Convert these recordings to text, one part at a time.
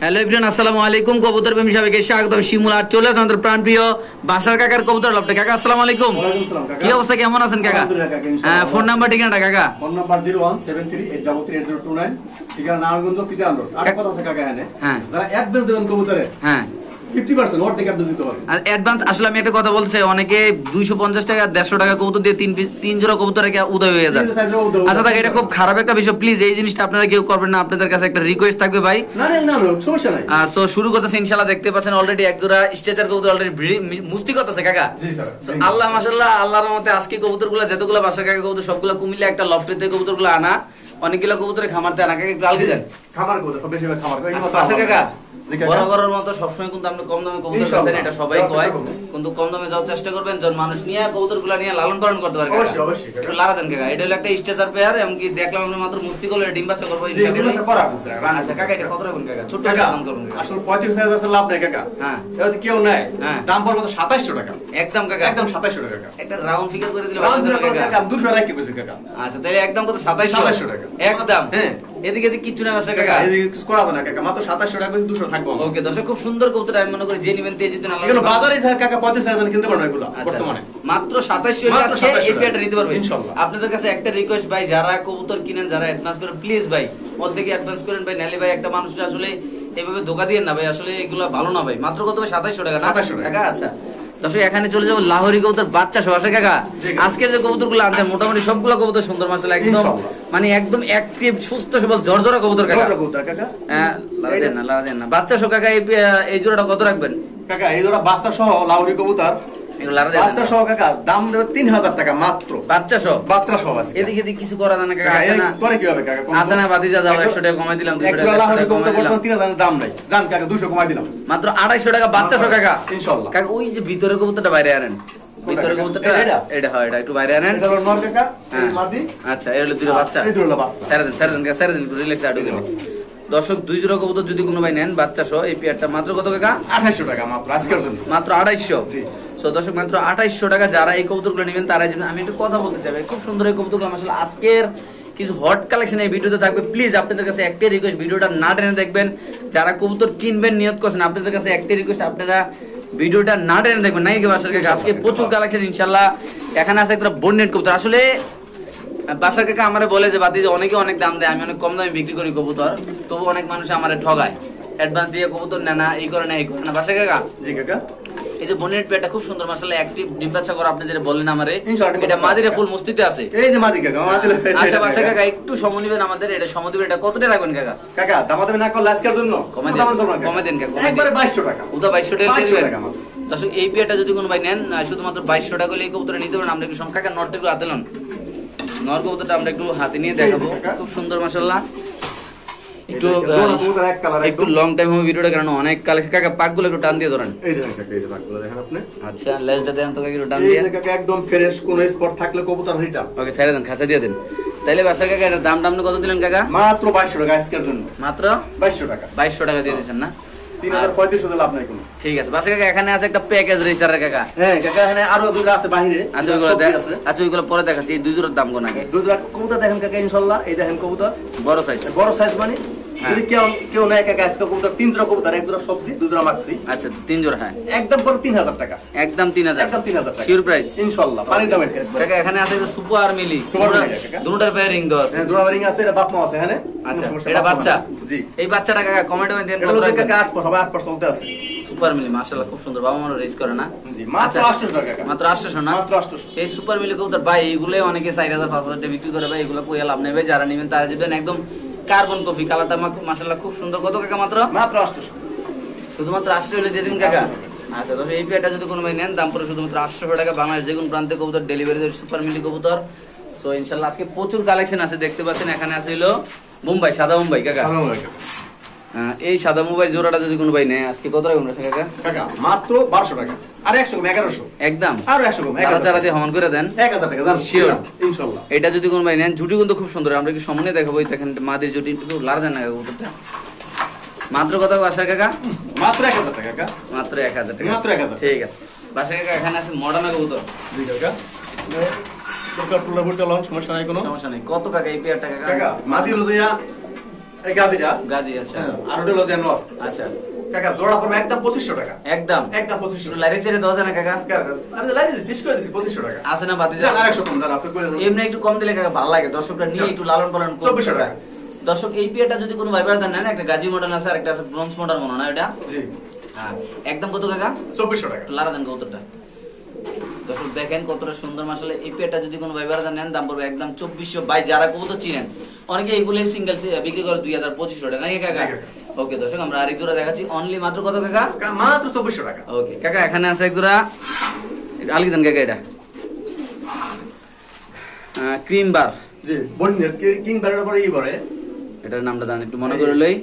Hello everyone, আসসালামু আলাইকুম। কবুতর প্রেমী সবাইকে স্বাগতম। শিমুল আর চলে আসে আমাদের প্রাণপ্রিয় বাসার কাকার কবুতর লফটে। কাকা আসসালামু আলাইকুম। কি অবস্থা, কেমন আছেন কাকা? হ্যাঁ, ফোন নাম্বার ঠিকানাটা কাকা? ফোন নাম্বার 01738338029, ঠিকানা নারায়ণগঞ্জ সিটি আনরোড। আর কথা আছে কাকা, হ্যাঁ যারা অ্যাডভান্স দেবেন কবুতরে, হ্যাঁ 50% ওর থেকে অ্যাডভান্স দিতে পারবেন। আর অ্যাডভান্স আসলে আমি একটা কথা বলছি, অনেকে 250 টাকা 150 টাকা কবুতর দিয়ে তিন জোড়া কবুতর রেখে উদয় হয়ে যায়। আচ্ছা দেখ, এটা খুব খারাপ একটা বিষয়। প্লিজ এই জিনিসটা আপনারা কেউ করবেন না। আপনাদের কাছে একটা রিকোয়েস্ট থাকবে ভাই। না না না, সমস্যা নাই। সো শুরু করতেছে ইনশাআল্লাহ। দেখতে পাচ্ছেন অলরেডি এক জোড়া স্ট্রেচার কবুতর অলরেডি মুস্তি করতেছে কাকা। জি স্যার। সো আল্লাহ মাশাআল্লাহ, আল্লাহর রহমতে আজকে কবুতরগুলো যতগুলো বাসার কাকা কবুতর সবগুলো কুমিল্লা একটা লফটেতে কবুতরগুলো আনা। অনেকগুলো কবুতরে খামারতে আনা। কাকা একটু আলগি দেন। খামার কবুতর সব বেশি খামার করে। বাসার কাকা বরাবরের মতো সবসময় কিন্তু আপনি কম দামে কবুতর বেচেন, এটা সবাই কয়, কিন্তু কম দামে যাওয়ার চেষ্টা করবেন যখন মানুষ নিয়ে কবুতরগুলো নিয়ে লালন পালন করতে পারে। অবশ্যই অবশ্যই একটু লারা দেন কাকা। এটা হলো একটা স্ট্রেচার পেয়ার, এমনকি দেখলাম আপনি মাত্র মুস্তি করলে ডিম বাচ্চা করবো ইনশাআল্লাহ। আচ্ছা কাকা, এটা কত রাখবেন কাকা? ছোট একটা দাম করুন আসলে 35,000 লাভ নাই কাকা। হ্যাঁ এটা কেউ নাই, দাম পড়বে তো 2700 টাকা একদম কাকা, একদম 2700 টাকা। একটা রাউন্ড ফিগার করে দিলে রাউন্ড ফিগার করে কাকা 200 রাখি কইছি কাকা। আচ্ছা তাহলে একদম কত? 2700 টাকা একদম। হ্যাঁ এদিকে কিছু না আছে কাকা, এদিকে কিছু করা যায় না কাকা, মাত্র 2700 টাকা কইছি, 200 থাকবে। ওকে দর্শক, খুব সুন্দর কবুতর। আমি মনে করি যে নিবেন তে জিতবেন। এগুলো বাজারে স্যার কাকা 35,000 কিনতে পারবেন এগুলো বর্তমানে মাত্র 2700 টাকা এই পেয়ারটা নিতে পারবেন ইনশাআল্লাহ। আপনাদের কাছে একটা রিকোয়েস্ট ভাই, যারা কবুতর কিনেন, যারা অ্যাডভান্স করেন, প্লিজ ভাই অর্ধেক অ্যাডভান্স করেন ভাই। নালে ভাই একটা মানুষ আসলে এইভাবে ধোকা দিয়েন না ভাই, আসলে এগুলো ভালো না ভাই। মাত্র কত ভাই? 2700 টাকা না কাকা? আচ্ছা দর্শক, এখানে চলে যাবো লাহোরি কবুতর বাচ্চা সহ আসে কাকা। আজকে যে কবুতরগুলো আনতেন মোটামুটি সবগুলো কবুতর সুন্দর মাশাআল্লাহ, একদম মানে একদম অ্যাক্টিভ সুস্থ সবল ঝরঝরা কবুতর কাকা। হ্যাঁ লারা দেন না বাচ্চা সহ কাকা। এই জোড়াটা কত রাখবেন কাকা? এই জোড়া বাচ্চা সহ লাহোরি কবুতর বাচ্চা সহ কাকা দাম দেবে 3000 টাকা মাত্র। বাচ্চা সহ আছে। এদিকে কিছু করা যায় না কাকা? আছে না? করে কি হবে কাকা? আছে না? বাতি যা যাও 100 টাকা কমাই দিলাম, 200 টাকা কমাই দিলাম। 3000 দাম নাই জান কাকা, 200 কমাই দিলাম মাত্র 250 টাকা বাচ্চা সহ কাকা ইনশাআল্লাহ। কাকা ওই যে ভিতরে কবুতরটা বাইরে আনেন, ভিতরে কবুতরটা এটা হয়, এটা একটু বাইরে আনেন। এটা হলো নর কাকা, এই মাদি। আচ্ছা এই হলো দুটো বাচ্চা, এই দুটো বাচ্চা। সারা দিন রিল্যাক্স আউট গেল। দর্শক, দুই জোড়া কবুতর যদি কোনো ভাই নেন বাচ্চা সহ, এই পেয়ারটা মাত্র কত কাকা? 2800 টাকা মাত্র আজকের জন্য, মাত্র 2800। সো দর্শক, মাত্র 2800 টাকা। যারা এই কবুতরগুলো নেবেন তারাই যাবেন। আমি একটু কথা বলতে চাই ভাই, খুব সুন্দর এই কবুতরগুলো আসলে আজকের কিছু হট কালেকশন এই ভিডিওতে থাকবে। প্লিজ আপনাদের কাছে একটাই রিকোয়েস্ট, ভিডিওটা না টেনে দেখবেন। যারা কবুতর কিনবেন নিয়ত করছেন, আপনাদের কাছে একটাই রিকোয়েস্ট, আপনারা ভিডিওটা না টেনে দেখবেন। নাই কি বাসার কাছে আজকে প্রচুর কালেকশন ইনশাআল্লাহ। এখানে আছে একটা বন্নেট কবুতর। আসলে বাসার কাকা আমারে বলে যে বাতি অনেকে অনেক দাম দেয়, আমি অনেক কম দামে বিক্রি করি কবুতর, তবু অনেক মানুষ আমারে ঠগায়, অ্যাডভান্স দিয়ে কবুতর নেয় না, এই করে না এই করে না। বাসার কাকা জি কাকা, এই যে বনেট পেয়ারটা খুব সুন্দর মাশাআল্লাহ, অ্যাক্টিভ ডিম বাচ্চা করে। আপনি যেটা বললেন আমারে, এটা মাদিরে ফুল মুস্তিতে আছে। এই যে মাদি কাকা, মাদি। আচ্ছা বাসা কাকা, একটু সময় নেবেন আমাদের, এটা সময় দিবেন। এটা কত টাকা রাখবেন কাকা? কাকা দামাদামি না করলে আজকের জন্য কমে দেন কাকা, একবারে 2200 টাকা। ওটা 2200 টাকা দিয়ে দিবেন। দর্শক, এই পেয়ারটা যদি কোনো ভাই নেন শুধুমাত্র 2200 টাকা হলে এই কবুতরটা নিতে পারেন। আমরা একটু কাকা নরটা একটু হাতে লন, নর কবুতরটা আমরা একটু হাতে নিয়ে দেখাবো। খুব সুন্দর মাশাআল্লাহ, একটু লং টাইম হবে ভিডিওটা, কারণ অনেক কালেকশন। কাকা পাকগুলো একটু টান দিয়ে ধরেন। এই দেখেন কাকা, এই যে পাকগুলো দেখেন আপনি। আচ্ছা লেজটা দেন তো কাকা, একটু টান দিয়ে। এই যে কাকা একদম ফ্রেশ, কোন স্পট থাকলে কবুতর রিটার্ন। ওকে ছেড়ে দেন, খাঁচা দিয়ে দেন। তাইলে বাসা কাকা এর দাম কত দিলেন কাকা? মাত্র 2200 টাকা আজকের জন্য, মাত্র 2200 টাকা। 2200 টাকা দিয়ে দিয়েছেন না? 3500 লাভ নাই কোনো। ঠিক আছে বাসা কাকা, এখানে আছে একটা প্যাকেজ রেসারের কাকা। হ্যাঁ কাকা, এখানে আরো দুটো আছে বাইরে। আচ্ছা ওইগুলো পরে দেখাচ্ছি। এই দুই জোড়ার দাম কোন আগে? দুই জোড়া কবুতর দেখেন কাকা ইনশাআল্লাহ। এই দেখেন কবুতর বড় সাইজ, মানে যদি কেউ নেয় কাকা আজকে কবুতর 3 জোড়া কবুতর, এক জোড়া সবজি, 2 জোড়া মাছি। আচ্ছা 3 জোড়া, হ্যাঁ একদম পুরো 3000 টাকা, একদম 3000 টাকা শিওর প্রাইস ইনশাআল্লাহ। পানির দামে কাকা। এখানে আছে সুপার মিলি, দুটোটার পেয়ারিং দাও আছে। হ্যাঁ দুটো পেয়ারিং আছে, এটা বাপ মা আছে। হ্যাঁ আচ্ছা এটা বাচ্চা। জি এই বাচ্চাটা কাকা কমেন্টে দেন কত কাকা? 8 চলতে আছে। সুপার মিলি মাশাআল্লাহ খুব সুন্দর, বাবা মারও রেস করে না? জি মাত্র 800 টাকা কাকা, মাত্র 800 না? মাত্র 800। এই সুপার মিলি কবুতর ভাই এগুলো অনেকে 4000 5000 টাকা বিক্রি করে ভাই, এগুলো কই লাভ নেই ভাই। যারা নেবেন তারা দিবেন একদম কার্বন কফি কালারটা মাশাআল্লাহ খুব সুন্দর। কত কাকা? মাত্র 800, শুধুমাত্র 800 হলে দিয়ে দিন কাকা। আচ্ছা তো এই পেয়ারটা যদি কোনো ভাই নেন দাম পড়ে শুধুমাত্র 800 টাকা। বাংলাদেশ যে কোনো প্রান্তে কবুতর ডেলিভারি দেয় সুপার মিলি কবুতর। সো ইনশাআল্লাহ আজকে প্রচুর কালেকশন আছে, দেখতে পাচ্ছেন। এখানে আছে হলো মুম্বাই, সাদা মুম্বাই কাকা। এই সাদা মুম্বাই জোড়াটা যদি কোনো ভাই নেয় আজকে কত রাখবেন কাকা? কাকা মাত্র 1200 টাকা, আর 100 কম 1100 একদম, আর 100 কম 1000 দিয়ে হমান করে দেন 1000 টাকা জান শিওর ইনশাআল্লাহ। এটা যদি কোনো ভাই নেন, জুটি কিন্তু খুব সুন্দর। আমরা কি সামনে দেখাবো, দেখেন মাদের জুটি একটু লার দেন না কবুতরটা। মাত্র কত বাসার কাকা? মাত্র 1000 টাকা কাকা, মাত্র 1000 টাকা, মাত্র 1000। ঠিক আছে বাসার কাকা। এখানে আছে মডার্ন কবুতর 2 টাকা, তোর টুলা বুটটা লঞ্চ সমস্যা নাই কোনো, সমস্যা নাই। কত কাকা এই পেয়ারটা কাকা? কাকা মাদি রোজিয়া এই গাজিটা গাজি, আচ্ছা। আর ওটা হলো যে নর। আচ্ছা কাকা জোড়া পড়বে একদম 2500 টাকা। একদম 2500 টাকা। লাইরে ছেড়ে দেওয়া যায় না কাকা? আমি লাইরে ফিক্স করে দিছি 2500 টাকা। আছে না বাতি? জান আরেকশো কম, জান আপনি করে দেন। এমনি একটু কম দিলে কাকা ভালো লাগে, দর্শকরা নিয়ে একটু লালন পালন করবে। 2400 টাকা। দর্শক এই পিয়াটা যদি কোনো ভাইবার দেন না, একটা গাজি মডেল আছে আর একটা আছে ব্রোঞ্জ মডেল মনে হয় এটা। জি হ্যাঁ একদম কত কাকা? 2400 টাকা। লারা দেন কতটা। দর্শক দেখেন কতটা সুন্দর মাশাআল্লাহ। এই পেটা যদি কোনো ভাই বাড়া নেন দাম পড়বে একদম 2400। ভাই যারা কবুতর চিনেন অনেকে এইগুলো সিঙ্গেল বিক্রি করে 2000-2500 টাকা নাকি কাকা? ওকে দর্শক আমরা আরেক জোড়া দেখাচ্ছি অনলি মাত্র কত কাকা? মাত্র 2400 টাকা। ওকে কাকা এখানে আছে এক জোড়া আলগি দেন কাকা, এটা ক্রিম বার। জি বন্যের কিং বারের উপরে এই বরে এটার নামটা জানেন একটু মনে করে লই।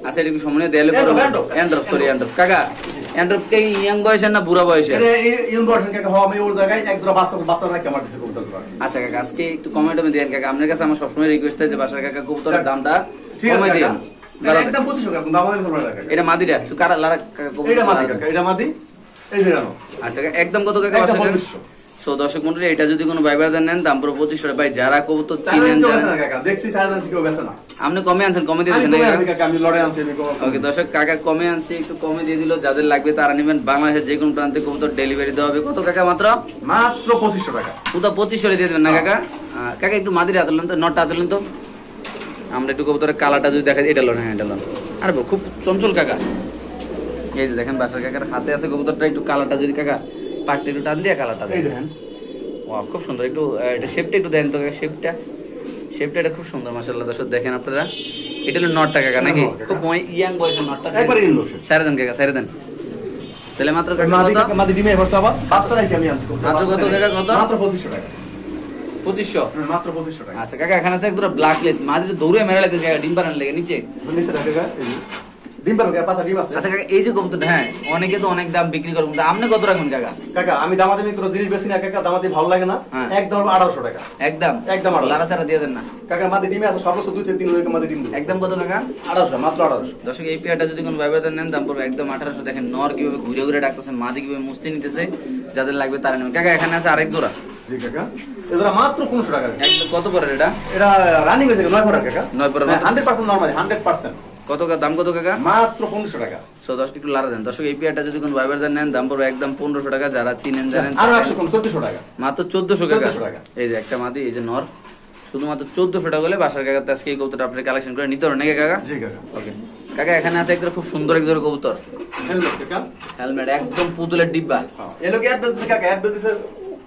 আচ্ছা এটা একটু সামনে দেয়ালে পড়ো। অ্যান্ড্রপ, সরি অ্যান্ড্রপ। কাকা অ্যান্ড্রপ কে ইয়াং বয়সের না বুড়া বয়সের? এটা ইয়ং বয়সের কাকা হওয়া আমি ওর জায়গায় এক জোড়া বাচ্চা রাখতে আমার দিছে কবুতর জোড়া। আচ্ছা কাকা আজকে একটু কমেন্টে দেন কাকা, আপনার কাছে আমার সবসময় রিকোয়েস্ট আছে যে বাসার কাকা কবুতরের দামটা কমাই দিন। একদম 2500 টাকা দাম আমাদের ভালো টাকা। এটা মাদিরা একটু কারা লারা কাকা কবুতর? এটা মাদি কাকা, এটা মাদি, এই যে রানো। আচ্ছা কাকা একদম কত কাকা বাসার? 2500। সো দর্শক মণ্ডলী এটা যদি কোনো ভাই ব্রাদার নেন দাম পুরো 2500 টাকা। ভাই যারা কবুতর চিনেন জানেন কাকা দেখছি সাড়ে কেউ বেছে না। আপনি কমে আনছেন, কমে দিয়ে দিয়েছেন কাকা আমি লড়াই আনছি আমি। ওকে দর্শক কাকা কমে আনছি, একটু কমে দিয়ে দিল। যাদের লাগবে তারা নেবেন। বাংলাদেশের যে কোনো প্রান্তে কবুতর ডেলিভারি দেওয়া হবে। কত কাকা? মাত্র 2500 টাকা। পুরো 2500 দিয়ে দেবেন না কাকা? কাকা একটু মাদির হাতলেন তো, নটটা হাতলেন তো। আমরা একটু কবুতরের কালারটা যদি দেখাই, এটা লোন। হ্যাঁ এটা লোন। আরে খুব চঞ্চল কাকা। এই যে দেখেন বাসার কাকার হাতে আছে কবুতরটা, একটু কালারটা যদি কাকা পাকটা একটু টান দিয়ে কালারটা এই দেখেন। ওয়াও খুব সুন্দর। একটু এটা শেপটা একটু দেন তো কাকা, শেপটা এটা খুব সুন্দর মাশাআল্লাহ। দর্শক দেখেন আপনারা, এটা হলো নটটা কাকা নাকি? খুব ইয়াং বয়সের নটটা। একবারে ইনলো সাইরে দেন কাকা, সাইরে দেন। তাহলে মাত্র কাকা মাদি কত? মাদি ডিমে ভরসা আবার বাচ্চা রাখি আমি আনছি। মাত্র কত কাকা? কত? মাত্র 2500 টাকা। 2500 মাত্র 2500 টাকা। আচ্ছা কাকা এখানে আছে একটা ব্ল্যাক লিস্ট মাঝে দৌড়ে মেরে লাগতে কাকা, ডিম পারান লাগে নিচে নিচে রাখা কাকা, এই যে ডিম পারো কাকা, পাতা ডিম আছে। আচ্ছা কাকা এই যে কবুতর, হ্যাঁ অনেকে তো অনেক দাম বিক্রি করে, কিন্তু আপনি কত রাখুন কাকা? কাকা আমি দামাদামি কোনো জিনিস বেশি না কাকা, দামাদি ভালো লাগে না। একদম 1800 টাকা। একদম একদম লারা ছাড়া দিয়ে দেন না কাকা। মাদি ডিমে আছে সর্বোচ্চ 2-3 রকম মাদি ডিম। একদম কত কাকা? 1800, মাত্র 1800। দর্শক এই পেয়ারটা যদি কোনো ভাইবাদার নেন দাম পড়বে একদম 1800। দেখেন নর কিভাবে ঘুরে ঘুরে ডাকতেছে, মাদি কিভাবে মুস্তি নিতেছে। যাদের লাগবে তারা নেবেন। কাকা এখানে আছে আরেক জোড়া। জি কাকা এজরা মাত্র 1500 টাকা। একদম কত পড়ে এটা? এটা রানিং হইছে 9 পড়া কাকা। 9 পড়ে 100% নরমাল 100%। কত দাম কত কাকা? মাত্র 1500 টাকা। সো দর্শক একটু লারা দেন। দর্শক এই পেয়ারটা যদি কোনো ভাইবাদার নেন দাম পড়বে একদম 1500 টাকা। যারা চিনেন জানেন আর 100 কম 1400 টাকা। মাত্র 1400 টাকা। 1400 টাকা। এই যে একটা মাদি, এই যে নর, শুধুমাত্র 1400 টাকা হলে বাসার কাকাতে আজকে এই কবুতরটা আপনি কালেকশন করে নিতে পারেন নাকি কাকা? জি কাকা। ওকে কাকা এখানে আছে একটা খুব সুন্দর এক ধরনের কবুতর। হেলমেট কাকা, হেলমেট একদম পুতুলের ডিব্বা। এলো কি অ্যাড বেলছে কাকা, অ্যাড বেলছে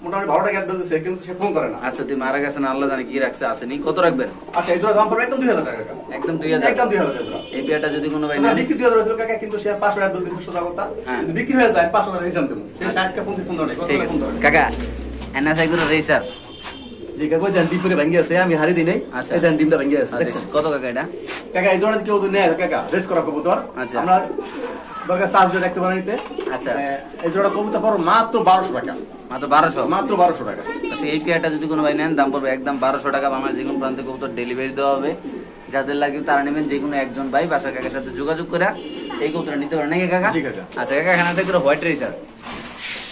মোটামুটি 12 টাকা অ্যাড বেলছে, কিন্তু সে ফোন করে না। আচ্ছা তুই মারা গেছেন, আল্লাহ জানে কি রাখছে, আসেনি। কত রাখবেন? আচ্ছা এই জোড়া দাম পড়বে একদম 2000 টাকা কাকা। একদম 2000। একদম 2000 টাকা জোড়া। এই পেয়ারটা যদি কোনো ভাই এটা নেন, বিক্রি 2000 হইছিল কাকা, কিন্তু সে 500 অ্যাড বেলছে সোজা কথা। যদি বিক্রি হয়ে যায় 500 টাকা রিটার্ন দেব। সে সাইজকে 15 টাকা কত ঠিক টাকা আছে 15 টাকা। কাকা এনে আছে একজন রেসার। জি কাকা ওই দেন ডিম করে ভাঙি আছে, আমি হারি দিই নাই। আচ্ছা। এই দেন ডিমটা ভাঙি আছে দেখছেন। কত কাকা এটা? কাকা এই জোড়া কেউ তো নেয় কাকা, রেস করা কবুতর। আচ্ছা। আমরা দরকার চার্জ দিয়ে দেখতে পারেন নিতে। আচ্ছা এই জোড়া কবুতর পড়ো মাত্র 1200 টাকা। মাত্র 1200। মাত্র 1200 টাকা। আচ্ছা এই পেয়ারটা যদি কোনো ভাই নেন দাম পড়বে একদম 1200 টাকা। বাংলাদেশ যে কোনো প্রান্তে কবুতর ডেলিভারি দেওয়া হবে। যাদের লাগবে তারা নেবেন, যে কোনো একজন ভাই বাসার কাকার সাথে যোগাযোগ করে এই কবুতরটা নিতে পারেন নাকি কাকা? জি কাকা। আচ্ছা কাকা এখানে আছে একটা হোয়াইট রেসার।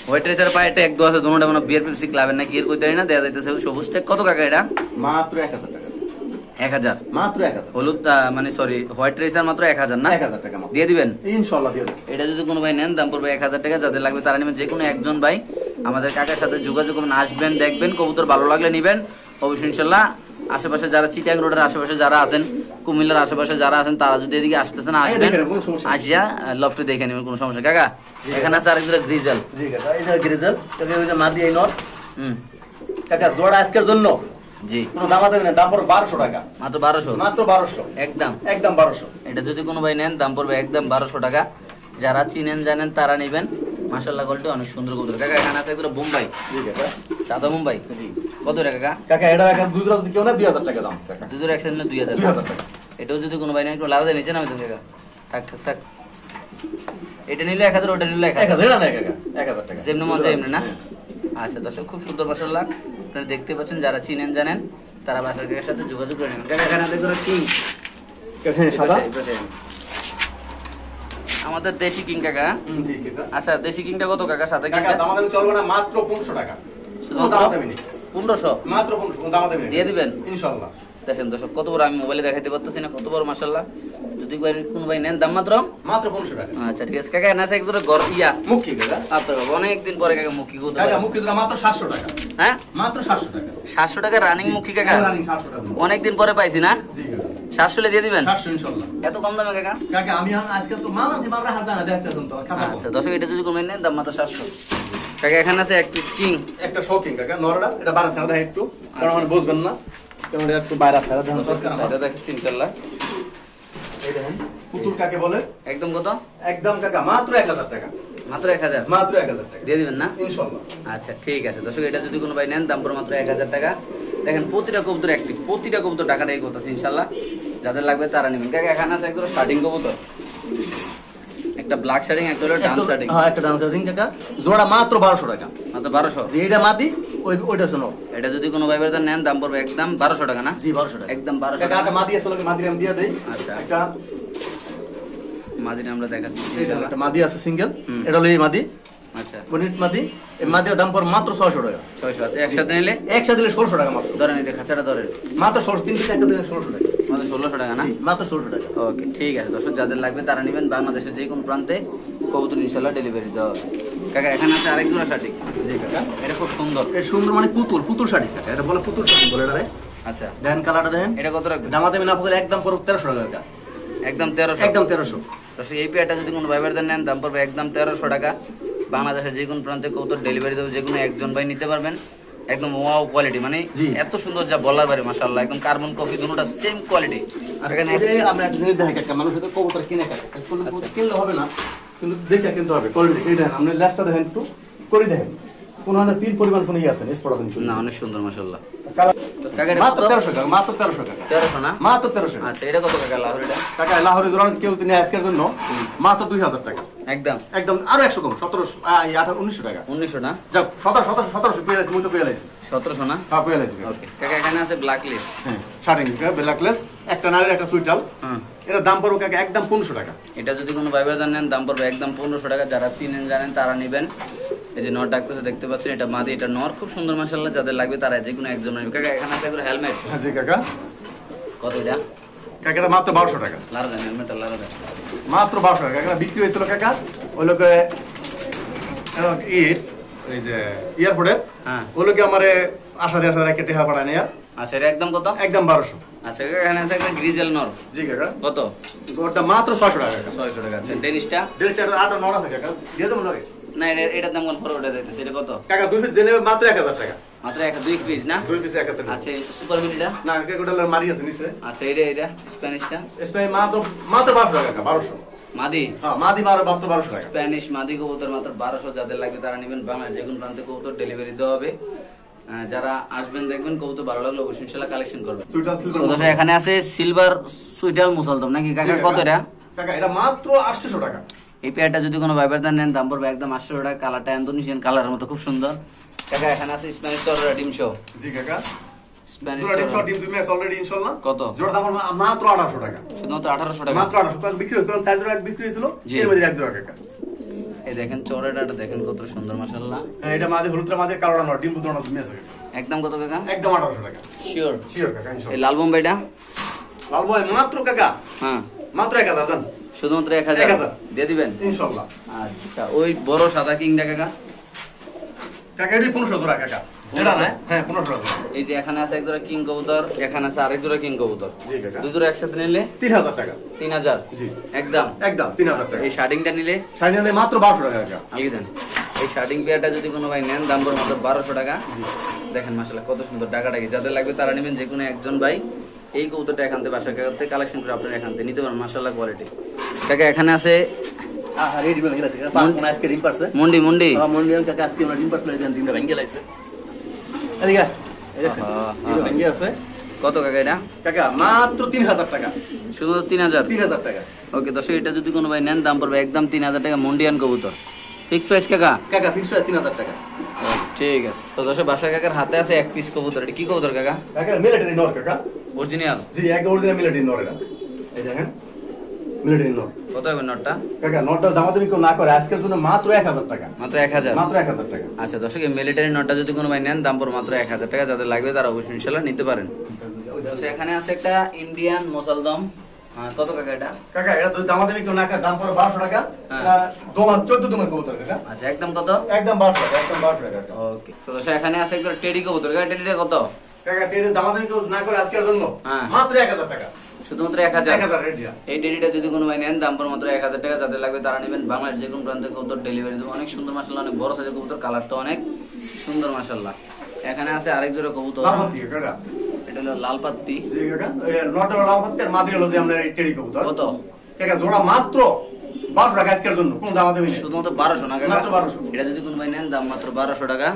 হোয়াইট রেসার পায়ে এটা এক দো আছে, দুটোটা মানে বিয়ার পেপসি ক্লাবের না কি এর কইতে না দেয়া যাইতেছে সবুজ টেক। কত কাকা এটা? মাত্র 1000 টাকা। 1000 মাত্র 1000। হলুদ মানে সরি হোয়াইট রেসার মাত্র 1000 না? 1000 টাকা মাত্র দিয়ে দিবেন ইনশাআল্লাহ দিয়ে দেব। এটা যদি কোনো ভাই নেন দাম পড়বে 1000 টাকা। যাদের লাগবে তারা নেবেন, যে কোনো একজন ভাই আমাদের কাকার সাথে যোগাযোগ করবেন, আসবেন, দেখবেন, কবুতর ভালো লাগলে নেবেন অবশ্যই ইনশাল্লাহ। আশেপাশে যারা চিটাং রোডের আশেপাশে যারা আছেন, কুমিল্লার আশেপাশে যারা আছেন, তারা যদি এদিকে আসতেছেন আসবেন, আসিয়া লফটে দেখে নেবেন, কোনো সমস্যা। কাকা এখানে আছে আরেক জোড়া গ্রিজেল। জি কাকা এই যে গ্রিজেল কাকা, ওই যে মাদি এই নর। কাকা জোড়া আজকের জন্য জি কোনো দাম দেবেন না, দাম পড়বে 1200 টাকা। মাত্র 1200। মাত্র 1200 একদম একদম 1200। এটা যদি কোনো ভাই নেন দাম পড়বে একদম 1200 টাকা। যারা চিনেন জানেন তারা নেবেন। মাশাআল্লাহ কোয়ালিটি অনেক সুন্দর কবুতর। কাকা এখানে আছে একটা বোম্বাই। জি কাকা সাদা মুম্বাই। জি কত টাকা কাকা? কাকা এটা একটা দুধরা যদি কেউ না 2000 টাকা দাম কাকা। দুধের একসাথে নিলে 2000 টাকা। এটাও যদি কোনো ভাই নেন একটু লাগাতে নিচে নামে কাকা। থাক থাক থাক। এটা নিলে 1000, ওটা নিলে 1000। 1000 না কাকা 1000 টাকা। যেমন মন চাই এমনি না? আচ্ছা দর্শক খুব সুন্দর মাশাআল্লাহ আপনারা দেখতে পাচ্ছেন। যারা চিনেন জানেন তারা বাসার কাকার সাথে যোগাযোগ করে নেবেন। কাকা এখানে দেখো কিং সাদা আমাদের দেশি কিং কাকা। জি কাকা। আচ্ছা দেশি কিংটা কত কাকা? সাথে কাকা দাম দামি চলবে না, মাত্র 1500 টাকা। শুধু দাম দামি নেই। 1500 মাত্র 1500 দাম দামি দিয়ে দিবেন ইনশাআল্লাহ। দেখেন দর্শক কত বড়, আমি মোবাইলে দেখাইতে পারতেছি না, কত বড় মাশাআল্লাহ। যদি কোনো ভাই নেন দাম মাত্র 1500 টাকা। আচ্ছা ঠিক আছে কাকা, না আছে একজোড়া ঘর ইয়া মুখী কাকা, আপনার অনেকদিন পরে কাকা মুখী কবুতর। কাকা মুখী জোড়া মাত্র 700 টাকা। হ্যাঁ মাত্র 700 টাকা। 700 টাকা রানিং মুখী কাকা, রানিং 700 টাকা। অনেকদিন পরে পাইছি না? জি কাকা। 700 দিয়ে দিবেন? 700 ইনশাআল্লাহ। এত কম দামে কাকা? কাকা আমি আজকে তো মাল আনছি, মাল রাখা যায় না, দেখতেছেন তো খাতা। আচ্ছা দর্শক এটা যদি কমে নেন দাম মাত্র 700 কাকা। এখানে আছে এক পিস কিং, একটা শৌকিং কাকা নরডা, এটা 12 ছাড়া দেয় একটু, কারণ আপনি বুঝবেন না, কারণ এটা একটু বাইরে ছাড়া দেন সরকার। এটা দেখাচ্ছি ইনশাআল্লাহ। এই দেখেন পুতুল কাকে বলে, একদম কত? একদম কাকা মাত্র 1000 টাকা। মাত্র 1000? মাত্র 1000 টাকা দিয়ে দিবেন না? ইনশাআল্লাহ। আচ্ছা ঠিক আছে দর্শক, এটা যদি কোনো ভাই নেন দাম পড়ে মাত্র 1000 টাকা। দেখেন প্রতিটা কবুতর একটি, প্রতিটা কবুতর টাকাটাই করতেছে ইনশাআল্লাহ, যাদের লাগবে তারা নেবেন। কাকা এখানে আছে একদম শার্টিং কবুতর, একটা ব্ল্যাক শার্টিং, একটা হলো ডান শার্টিং। হ্যাঁ একটা ডান শার্টিং কাকা, জোড়া মাত্র 1200 টাকা। মাত্র 1200? যে এটা মাদি ওইটা শোনো, এটা যদি কোনো ভাই ভাই নেন দাম পড়বে একদম 1200 টাকা না? জি 1200 টাকা একদম 1200 কাকা। টাকা। একটা মাদি আছে, লোকে মাদি আমি দিয়ে দেই। আচ্ছা একটা মাদিনা আমরা দেখাচ্ছি এই যে ইনশাআল্লাহ। একটা মাদি আছে সিঙ্গেল, এটা হলো এই মাদি, আচ্ছা বনিট মাদি। এই মাদির দাম পড়ে মাত্র 600 টাকা। 600 আছে, একসাথে নিলে একসাথে দিলে 1600 টাকা মাত্র। ধরেন এটা খাঁচাটা ধরেন মাত্র 16, তিন পিস একটা দিলে 1600 টাকা। মাত্র 1600 টাকা না? মাত্র 1600 টাকা। ওকে ঠিক আছে দর্শক, যাদের লাগবে তারা নেবেন। বাংলাদেশের যে কোনো প্রান্তে কবুতর ইনশাআল্লাহ ডেলিভারি দেওয়া হবে। কাকা এখানে আছে আরেক জোড়া শার্টিং। জি কাকা। এটা খুব সুন্দর। এই সুন্দর মানে পুতুল, পুতুল শাড়ি কাকা, এটা বলে পুতুল শাড়ি বলে এটা রে। আচ্ছা দেখেন কালারটা দেখেন। এটা কত রাখবেন? দামাতে আমি না বলে একদম পড়বে 1300 টাকা কাকা। একদম 1300? একদম 1300। দর্শক এই পেয়ারটা যদি কোনো ভাই ভাইদের নেন দাম পড়বে একদম 1300 টাকা। বাংলাদেশের যে কোনো প্রান্তে কবুতর ডেলিভারি দেবে, যে কোনো একজন ভাই নিতে পারবেন। একদম ওয়াও কোয়ালিটি, মানে জি। এত সুন্দর যা বলার বাইরে মাশাআল্লাহ, একদম কার্বন কফি দুটোটা সেম কোয়ালিটি। আর এখানে আমরা একটা জিনিস দেখে কাকা, মানুষ হয়তো কবুতর কিনে কাকা, কিনলে হবে না, কিন্তু দেখে কিনতে হবে কোয়ালিটি। এই দেখেন আপনি ল্যাসটা দেখেন একটু করে দেখেন, কোন হাজার তিন পরিমাণ কোন ইয়ে আছে স্পট আছে না অনেক সুন্দর মাশাআল্লাহ। কালার কাকা এটা মাত্র কত? 1300 টাকা, মাত্র 1300 টাকা। 1300 না? মাত্র 1300 টাকা। আচ্ছা এটা কত কাকা লাহোর এটা? টাকা লাহোরে জোড়া কেউ তিনি আজকের জন্য মাত্র 2000 টাকা। একদম একদম আরো 100 কম, 1900 টাকা। 1900 না? যাক 1700 পেয়ে আছে, মুই তো পেয়ে আইছি। 1700 না? হ্যাঁ পেয়ে আইছি। ওকে কাকা এখানে আছে ব্ল্যাক লিস্ট। হ্যাঁ শার্টিং ব্ল্যাকলেস, একটা নাগের একটা সুইটাল। হ্যাঁ এর দাম পড়বে কাকা একদম 1500 টাকা। এটা যদি কোনো ভাই ভাইদের নেন দাম পড়বে একদম 1500 টাকা। যারা চিনেন জানেন তারা নেবেন। এই যে নর ডাকতেছে দেখতে পাচ্ছেন, এটা মাদি, এটা নর, খুব সুন্দর মাশাআল্লাহ। যাদের লাগবে তারা যে কোনো একজন নেবে। কাকা এখানে আছে একটা হেলমেট। হ্যাঁ জি কাকা। কত এটা? কাকা এটা মাত্র 1200 টাকা। লারা দেন হেলমেটটা, লারা দেন। মাত্র 1200 টাকা। কাকা বিক্রি হয়েছিল কাকা ওই লোকে এই যে এয়ারপোর্টে, হ্যাঁ ওই লোকে আমারে 80,000 টাকা কেটে পাঠায় না। আচ্ছা এটা একদম কত? একদম 1200। আচ্ছা কাকা এখানে আছে একটা গ্রিজেল নর। জি কাকা। কত? ওটা মাত্র 600 টাকা কাকা। 600 টাকা। আচ্ছা ডেনিশটা? ডেলটা 8 9 আছে কাকা, দিয়ে দেবো না না এটার দাম কোন পরে ওটা যাইতেছে, এটা কত? কাকা? দুই পিস জেনে মাত্র 1000 টাকা। মাত্র দুই পিস না? দুই পিস 1000 টাকা। আচ্ছা সুপার মিনিটা? না কাকা ওটা মারি আছে নিচে। আচ্ছা এটা স্প্যানিশটা? স্পাই মাত্র 1200 টাকা কাকা। 1200 মাদি? হ্যাঁ মাদি 1200 টাকা। স্প্যানিশ মাদি কবুতর মাত্র 1200। যাদের লাগবে তারা নেবেন। বাংলাদেশ যে কোনো প্রান্তে কবুতর ডেলিভারি দেওয়া হবে। যারা আসবেন দেখবেন কবুতর ভালো লাগলে অবশ্যই ইনশাআল্লাহ কালেকশন করবেন। সুইটাল সিলভার। So, দর্শক, এখানে আছে সিলভার সুইটাল মুসলদম নাকি কাকা? কত এটা? কাকা এটা মাত্র 800 টাকা। এই পেয়ারটা যদি কোনো ভাইবার নেন দাম পড়বে একদম 800 টাকা। কালারটা ইন্দোনেশিয়ান কালারের মতো খুব সুন্দর। কাকা এখানে আছে স্প্যানিশ টরের ডিম শো। জি কাকা। স্প্যানিশ দুটো ডিম শট ডিম জুমে আছে অলরেডি ইনশাআল্লাহ। কত? জোড়া দাম মাত্র 1800 টাকা। শুধুমাত্র 1800 টাকা? মাত্র 1800 বিক্রি হলো, চার জোড়া বিক্রি হয়েছিল, জি। এর মধ্যে এক জোড়া কাকা। এই দেখেন চড়াটা দেখেন কত সুন্দর মাশাআল্লাহ। হ্যাঁ এটা মাঝে হলুদরা মাঝে কালোটা নয়, ডিম দুটো জুমে আছে কাকা। একদম কত কাকা? একদম 1800 টাকা। শিওর? শিওর কাকা এই ইনশাআল্লাহ। লাল বোম্বাইটা? লাল ভাই মাত্র কাকা হ্যাঁ মাত্র 1000 জান। শুধুমাত্র 1000 1000 দিয়ে দিবেন ইনশাআল্লাহ। আচ্ছা ওই বড় সাদা কিংটা কাকা? কাকা এটি 1500 জোড়া কাকা। এটা না? হ্যাঁ 1500 জোড়া। এই যে এখানে আছে এক জোড়া কিং কবুতর, এখানে আছে আরেক জোড়া কিং কবুতর। জি কাকা। দুই জোড়া একসাথে নিলে 3000 টাকা। 3000? জি একদম একদম 3000 টাকা। এই শার্টিংটা নিলে? শাড়ি নিলে মাত্র 1200 টাকা কাকা। আগে দেন। এই শার্টিং পেয়ারটা যদি কোনো ভাই নেন দাম পড়বে মাত্র 1200 টাকা। দেখেন মাশাআল্লাহ কত সুন্দর টাকাটাকি। যাদের লাগবে তারা নেবেন। যে কোনো একজন ভাই এই কবুতরটা এখান থেকে বাসার কাছে কালেকশন করে আপনারা এখান থেকে নিতে পারেন। মাশাআল্লাহ কোয়ালিটি। কাকা এখানে আছে রেডি বলে গেছে কাকা। পাঁচ আজকে ডিম পারছে। মুন্ডি মুন্ডি? হ্যাঁ মুন্ডি কাকা আজকে আমরা ডিম পারছে, দেন ডিমটা ভেঙে লাইছে। এদিকে এই দেখছেন ডিমটা ভেঙে আছে। কত কাকা এটা? কাকা মাত্র 3000 টাকা। শুধু 3000? 3000 টাকা। ওকে দর্শক, এটা যদি কোনো ভাই নেন দাম পড়বে একদম 3000 টাকা। মুন্ডিয়ান কবুতর ফিক্স প্রাইস কাকা? কাকা ফিক্স প্রাইস 3000 টাকা। ঠিক আছে। তো দর্শক বাসার কাকার হাতে আছে এক পিস কবুতর। এটা কি কবুতর কাকা? কাকা মিলিটারি নর কাকা। অরিজিনাল? জি একদম অরিজিনাল মিলিটারি নর এটা। এই দেখেন মিলিটারি নর। কত হবে নটটা? কাকা নটটা দামাদামি কেউ না করে আজকের জন্য মাত্র 1000 টাকা। মাত্র 1000? মাত্র 1000 টাকা। আচ্ছা দর্শক, এই মিলিটারি নটটা যদি কোনো ভাই নেন দাম পড়বে মাত্র 1000 টাকা। যাদের লাগবে তারা অবশ্যই ইনশাআল্লাহ নিতে পারেন। তো এখানে আছে একটা ইন্ডিয়ান মুসলদম, কত কাকা এটা? কাকা এটা তো দামাদামি কেউ না, দাম পড়ে 1200 টাকা। হ্যাঁ। এটা 14 দুমার কবুতর কাকা। আচ্ছা, একদম কত? একদম 1200 টাকা, একদম 1200 টাকা কাকা। ওকে। তো দর্শক এখানে আছে একটা টেডি কবুতর, কাকা টেডিটা কত? কাকা এটা দামাদামি কেউ না করে আজকের জন্য হ্যাঁ। মাত্র 1000 টাকা। শুধুমাত্র 1000। 1000 রেডিয়া। এই টেডিটা যদি কোনো ভাই নেন দাম পড়ে মাত্র 1000 টাকা। যাদের লাগবে তারা নেবেন, বাংলাদেশ যে কোনো প্রান্তে কবুতর ডেলিভারি দেবো। অনেক সুন্দর মাশাআল্লাহ, অনেক বড় সাইজের কবুতর, কালারটা অনেক সুন্দর মাশাআল্লাহ। এখানে আছে আরেক জোড়া কবুতর, লালপাত্তি কাকা। এটা হলো লাল পাত্তি। জি কাকা, এই নটর লালপাত্তি আর মাদি হলো যে আমরা এই টেডি কবুতর। কত? কাকা জোড়া মাত্র 1200 টাকা আজকের জন্য, কোনো দামাদামি নেই। শুধুমাত্র 1200 না কাকা? মাত্র 1200। এটা যদি কোনো ভাই নেন দাম মাত্র 1200 টাকা।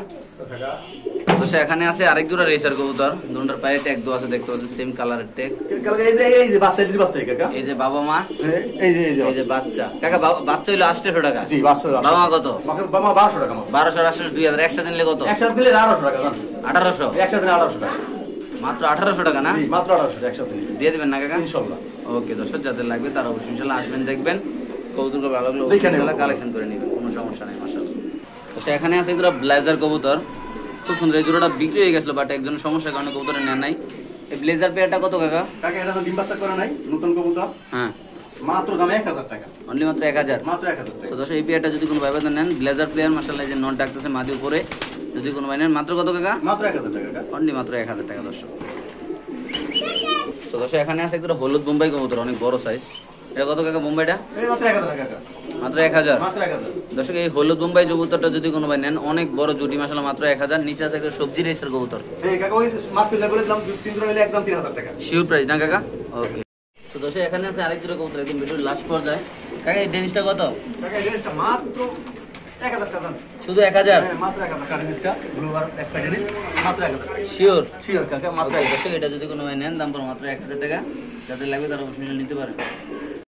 কাকা তো এখানে আছে আরেক জোড়া রেসার কবুতর, দুটোর পায়ে ট্যাগ দেওয়া আছে, দেখতে পাচ্ছেন সেম কালারের ট্যাগ। কাকা এই যে বাচ্চাটির বাচ্চা কাকা। এই যে বাবা মা, এই যে এই যে বাচ্চা। কাকা বাচ্চা হইলো 800 টাকা। জি বাচ্চা। বাবা মা কত? বাবা 1200 টাকা মাত্র। 1200 800 2000, একসাথে নিলে কত? একসাথে দিলে 1800 টাকা জান। 1800? একসাথে 1800 টাকা। মাত্র 1800 টাকা না? জি মাত্র 1800 টাকা একসাথে নিলে। দিয়ে দিবেন না কাকা? ইনশাআল্লাহ। ওকে দর্শক, যাদের লাগবে তারা অবশ্যই ইনশাআল্লাহ আসবেন, দেখবেন কবুতরগুলো ভালো লাগলে দেখে নেবেন। ইনশাআল্লাহ কালেকশন করে নেবেন, কোনো সমস্যা নেই মাশাআল্লাহ। তো এখানে আছে একটা ব্লেজার কবুতর, খুব সুন্দর। এই জোড়াটা বিক্রি হয়ে গেছিল, বাট একজন সমস্যার কারণে কবুতরে নেন নাই। এই ব্লেজার পেয়ারটা কত কাকা? কাকা এটা তো ডিম বাচ্চা করে নাই, নতুন কবুতর। হ্যাঁ, মাত্র দাম 1000 টাকা। অনলি মাত্র 1000। মাত্র 1000 টাকা। তো দর্শক এই পেয়ারটা যদি কোনো ভাই নেন, ব্লেজার প্লেয়ার মাশাআল্লাহ, যে নট ডাকতেছে মাদি উপরে, যদি কোনো ভাই নেন মাত্র কত কাকা? মাত্র 1000 টাকা কাকা। অনলি মাত্র 1000 টাকা দর্শক। তো দর্শক এখানে আছে একটা হলুদ বোম্বাই কবুতর, অনেক বড় সাইজ। এটা কত কাকা বোম্বাইটা? এই মাত্র 1000 টাকা কাকা। মাত্র 1000। মাত্র 1000। দর্শক এই হলুদ বোম্বাই কবুতরটা যদি কোনো ভাই নেন, অনেক বড় জুটি মাশাআল্লাহ, মাত্র 1000। নিচে আছে একটা সবজি রেসার কবুতর। এই কাকা ওই মাছফিল্লা বলেছিলাম 3 জোড়া নিলে একদম 3000 টাকা। শিওর প্রাইস না কাকা? ওকে। তো দর্শক এখানে আছে আরেক জোড়া কবুতর, একদম ভিডিওর লাস্ট পর্যায়ে। কাকা এই ডেনিসটা কত? কাকা এই জিনিসটা মাত্র 1000 টাকা জান। শুধু 1000? হ্যাঁ মাত্র 1000 টাকা জিনিসটা, ব্লুবার একটা জিনিস মাত্র 1000 টাকা। শিওর? শিওর কাকা মাত্র ওকে 1000 দর্শক, এটা যদি কোনো ভাই নেন দাম পড়ে মাত্র 1000 টাকা। যাদের লাগবে তারা অবশ্যই নিতে পারেন।